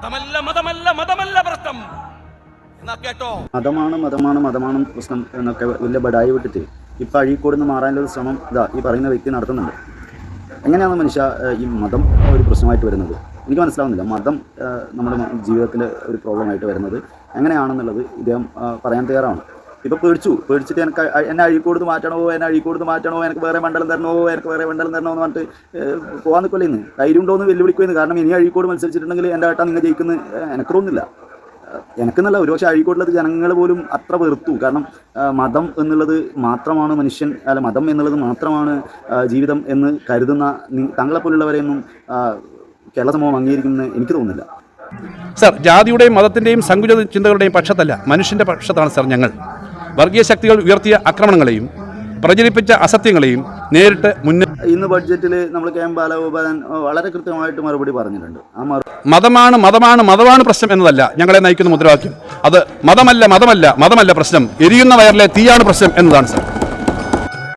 മതമല്ല പ്രശ്നം എന്നാ കേട്ടോ. മതമാണ് പ്രശ്നം എന്നൊക്കെ വലിയ ബടായി വിട്ടിട്ട് ഇപ്പം അഴീക്കോട് നിന്ന് മാറാനുള്ള ശ്രമം ഈ പറയുന്ന വ്യക്തി നടത്തുന്നുണ്ട്. എങ്ങനെയാണ് മനുഷ്യ ഈ മതം ഒരു പ്രശ്നമായിട്ട് വരുന്നത്? എനിക്ക് മനസ്സിലാവുന്നില്ല. മതം നമ്മുടെ ജീവിതത്തിലെ ഒരു പ്രോബ്ലമായിട്ട് വരുന്നത് എങ്ങനെയാണെന്നുള്ളത് ഇദ്ദേഹം പറയാൻ തയ്യാറാണ്. ഇപ്പോൾ പേടിച്ചിട്ട് എന്നെ അഴീക്കോട് മാറ്റണോ, എനിക്ക് വേറെ മണ്ഡലം തരണോ എന്ന് പറഞ്ഞിട്ട് പോകാൻ നിൽക്കില്ല. ഇന്ന് ധൈര്യം ഉണ്ടോ എന്ന് വെല്ലുവിളിക്കുന്നു. കാരണം ഇനി അഴീക്കോട് മത്സരിച്ചിട്ടുണ്ടെങ്കിൽ എൻ്റെ ഏട്ടാ നിങ്ങൾ ജയിക്കുന്നത് എനിക്ക് തോന്നുന്നില്ല. എനിക്കെന്നല്ല, ഒരുപക്ഷെ അഴീക്കോടുള്ളത് ജനങ്ങൾ പോലും അത്ര വെറുത്തു. കാരണം മതം എന്നുള്ളത് മാത്രമാണ് മതം എന്നുള്ളത് മാത്രമാണ് ജീവിതം എന്ന് കരുതുന്ന താങ്കളെപ്പോലുള്ളവരെയൊന്നും കേരള സമൂഹം അംഗീകരിക്കുമെന്ന് എനിക്ക് തോന്നുന്നില്ല. സർ, ജാതിയുടെയും മതത്തിൻ്റെയും സങ്കുചിത ചിന്തകളുടെയും പക്ഷത്തല്ല, മനുഷ്യൻ്റെ പക്ഷത്താണ് സർ ഞങ്ങൾ. വർഗീയ ശക്തികൾ ഉയർത്തിയ ആക്രമണങ്ങളെയും പ്രചരിപ്പിച്ച അസത്യങ്ങളെയും നേരിട്ട് ഇന്ന് ബഡ്ജറ്റിൽ നമ്മൾ കെ എം ബാലഗോപാലൻ വളരെ കൃത്യമായിട്ട് മറുപടി പറഞ്ഞിട്ടുണ്ട്. മതമാണ് പ്രശ്നം എന്നതല്ല ഞങ്ങളെ നയിക്കുന്ന മുദ്രാവാക്യം. അത് മതമല്ല പ്രശ്നം, എരിയുന്ന വയറിലെ തീയാണ് പ്രശ്നം എന്നതാണ് സർ.